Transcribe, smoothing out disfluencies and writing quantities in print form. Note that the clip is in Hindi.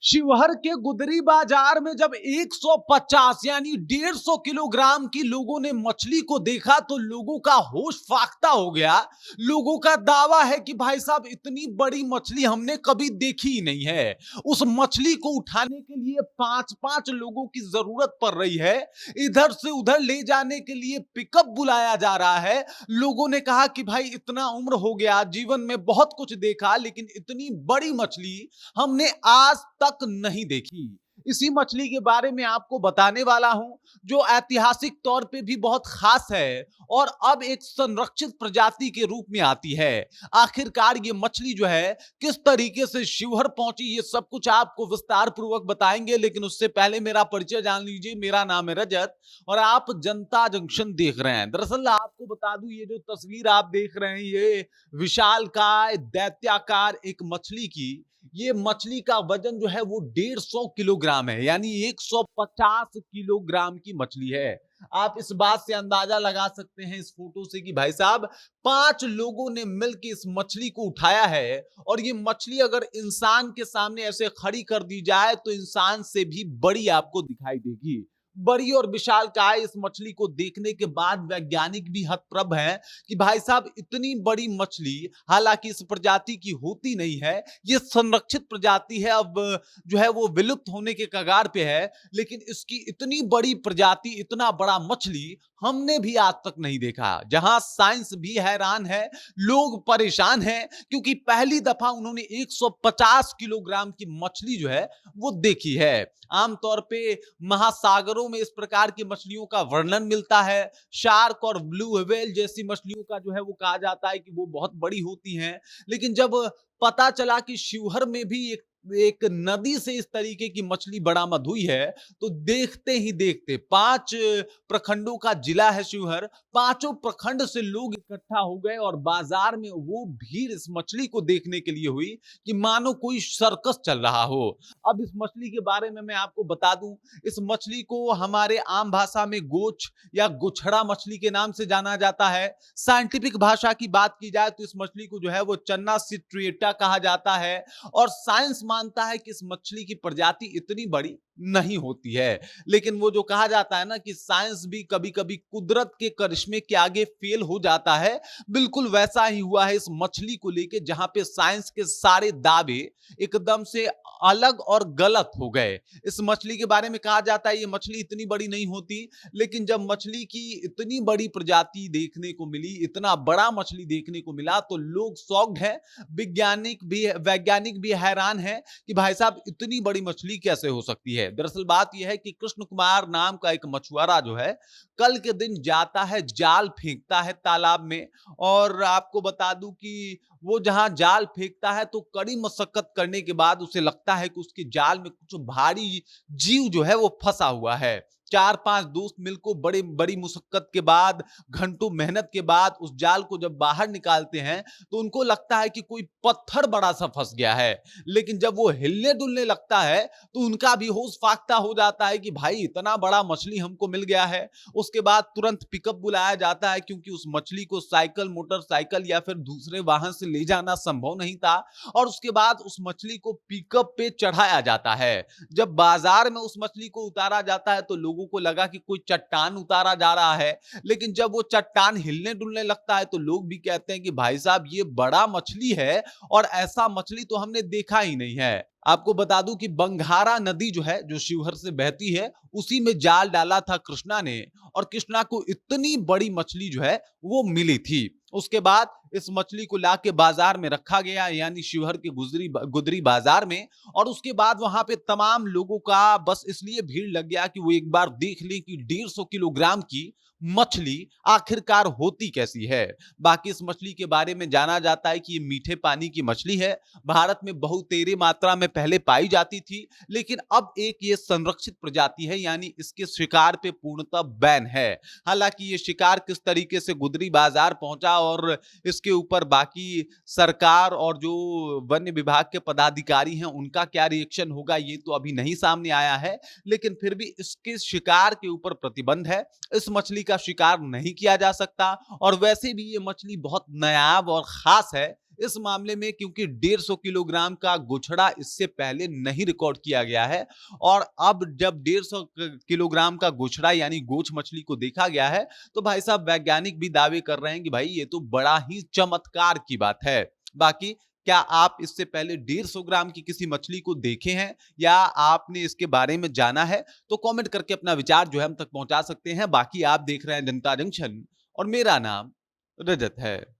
शिवहर के गुदरी बाजार में जब 150 यानी 150 किलोग्राम की लोगों ने मछली को देखा तो लोगों का होश फाख्ता हो गया। लोगों का दावा है कि भाई साहब इतनी बड़ी मछली हमने कभी देखी ही नहीं है। उस मछली को उठाने के लिए पांच पांच लोगों की जरूरत पड़ रही है। इधर से उधर ले जाने के लिए पिकअप बुलाया जा रहा है। लोगों ने कहा कि भाई इतना उम्र हो गया, जीवन में बहुत कुछ देखा, लेकिन इतनी बड़ी मछली हमने आज तक नहीं देखी। इसी मछली के बारे में आपको बताने वाला हूं, जो ऐतिहासिक तौर पे भी बहुत खास है और अब एक संरक्षित प्रजाति के रूप में आती है। आखिरकार ये मछली जो है किस तरीके से शिवहर पहुंची, ये सब कुछ आपको विस्तार पूर्वक बताएंगे, लेकिन उससे पहले मेरा परिचय जान लीजिए। मेरा नाम है रजत और आप जनता जंक्शन देख रहे हैं। दरअसल आपको बता दूं, ये जो तस्वीर आप देख रहे हैं, ये विशालकाय दैत्याकार एक मछली की, ये मछली का वजन जो है वो 150 किलोग्राम है, यानी 150 किलोग्राम की मछली है। आप इस बात से अंदाजा लगा सकते हैं इस फोटो से कि भाई साहब 5 लोगों ने मिलकर इस मछली को उठाया है। और ये मछली अगर इंसान के सामने ऐसे खड़ी कर दी जाए तो इंसान से भी बड़ी आपको दिखाई देगी। बड़ी और विशालकाय इस मछली को देखने के बाद वैज्ञानिक भी हतप्रभ हैं कि भाई साहब इतनी बड़ी मछली हालांकि इस प्रजाति की होती नहीं है, ये संरक्षित प्रजाति है, अब जो है वो विलुप्त होने के कगार पे है, लेकिन इसकी इतनी बड़ी प्रजाति, इतना बड़ा मछली हमने भी आज तक नहीं देखा। जहां साइंस भी हैरान है, लोग परेशान हैं, क्योंकि पहली दफा उन्होंने 150 किलोग्राम की मछली जो है वो देखी है। आमतौर पे महासागरों में इस प्रकार की मछलियों का वर्णन मिलता है। शार्क और ब्लू व्हेल जैसी मछलियों का जो है वो कहा जाता है कि वो बहुत बड़ी होती हैं। लेकिन जब पता चला कि शिवहर में भी एक एक नदी से इस तरीके की मछली बरामद हुई है, तो देखते ही देखते 5 प्रखंडों का जिला है शिवहर, पांचों प्रखंड से लोग इकट्ठा हो गए और बाजार में वो भीड़ इस मछली को देखने के लिए हुई कि मानो कोई सर्कस चल रहा हो। अब इस मछली के बारे में मैं आपको बता दूं, इस मछली को हमारे आम भाषा में गोच या गुछड़ा मछली के नाम से जाना जाता है। साइंटिफिक भाषा की बात की जाए तो इस मछली को जो है वो चन्ना सिट्रिएटा कहा जाता है। और साइंस मानता है कि इस मछली की प्रजाति इतनी बड़ी नहीं होती है, लेकिन वो जो कहा जाता है ना कि साइंस भी कभी कभी कुदरत के करिश्मे के आगे फेल हो जाता है, बिल्कुल वैसा ही हुआ है इस मछली को लेके, जहां पे साइंस के सारे दावे एकदम से अलग और गलत हो गए। इस मछली के बारे में कहा जाता है ये मछली इतनी बड़ी नहीं होती, लेकिन जब मछली की इतनी बड़ी प्रजाति देखने को मिली, इतना बड़ा मछली देखने को मिला, तो लोग शॉक्ड हैं। वैज्ञानिक भी हैरान है कि भाई साहब इतनी बड़ी मछली कैसे हो सकती है। दरअसल बात यह है कि कृष्ण कुमार नाम का एक मछुआरा जो है, कल के दिन जाता है, जाल फेंकता है तालाब में। और आपको बता दूं कि वो जहां जाल फेंकता है तो कड़ी मशक्कत करने के बाद उसे लगता है कि उसके जाल में कुछ भारी जीव जो है वो फंसा हुआ है। 4-5 दोस्त मिलकर बड़ी बड़ी मुशक्कत के बाद, घंटों मेहनत के बाद उस जाल को जब बाहर निकालते हैं तो उनको लगता है कि कोई पत्थर बड़ा सा फंस गया है। लेकिन जब वो हिलने डुलने लगता है तो उनका भी होश फाख्ता हो जाता है कि भाई इतना बड़ा मछली हमको मिल गया है। उसके बाद तुरंत पिकअप बुलाया जाता है, क्योंकि उस मछली को साइकिल, मोटरसाइकिल या फिर दूसरे वाहन से ले जाना संभव नहीं था। और उसके बाद उस मछली को पिकअप पे चढ़ाया जाता है। जब बाजार में उस मछली को उतारा जाता है तो लोगों को लगा कि कोई चट्टान उतारा जा रहा है, लेकिन जब वो चट्टान हिलने डुलने लगता है तो लोग भी कहते हैं कि भाई साहब ये बड़ा मछली है और ऐसा मछली तो हमने देखा ही नहीं है। आपको बता दूं कि बंघारा नदी जो है, जो शिवहर से बहती है, उसी में जाल डाला था कृष्णा ने, और कृष्णा को इतनी बड़ी मछली जो है वो मिली थी। उसके बाद इस मछली को लाके बाजार में रखा गया, यानी शिवहर के गुदरी बाजार में। और उसके बाद वहां पे तमाम लोगों का बस इसलिए भीड़ लग गया कि वो एक बार देख लें कि 150 किलोग्राम की मछली आखिरकार होती कैसी है। बाकी इस मछली के बारे में जाना जाता है कि ये मीठे पानी की मछली है, भारत में बहुतेरी मात्रा में पहले पाई जाती थी, लेकिन अब एक ये संरक्षित प्रजाति है, यानी इसके शिकार पे पूर्णतः बैन है। हालांकि ये शिकार किस तरीके से गुदरी बाजार पहुंचा और इसके ऊपर बाकी सरकार और जो वन्य विभाग के पदाधिकारी हैं उनका क्या रिएक्शन होगा, ये तो अभी नहीं सामने आया है। लेकिन फिर भी इसके शिकार के ऊपर प्रतिबंध है, इस मछली का शिकार नहीं किया जा सकता। और वैसे भी ये मछली बहुत नायाब और खास है, इस मामले में क्योंकि 150 किलोग्राम का गुछड़ा इससे पहले नहीं रिकॉर्ड किया गया है और अब जब 150 किलोग्राम का गुछड़ा यानी गोछ मछली को देखा गया है तो भाई साहब वैज्ञानिक भी दावे कर रहे हैं कि भाई ये तो बड़ा ही चमत्कार की बात है। बाकी क्या आप इससे पहले 150 ग्राम की किसी मछली को देखे हैं या आपने इसके बारे में जाना है तो कमेंट करके अपना विचार जो है हम तक पहुंचा सकते हैं। बाकी आप देख रहे हैं जनता जंक्शन और मेरा नाम रजत है।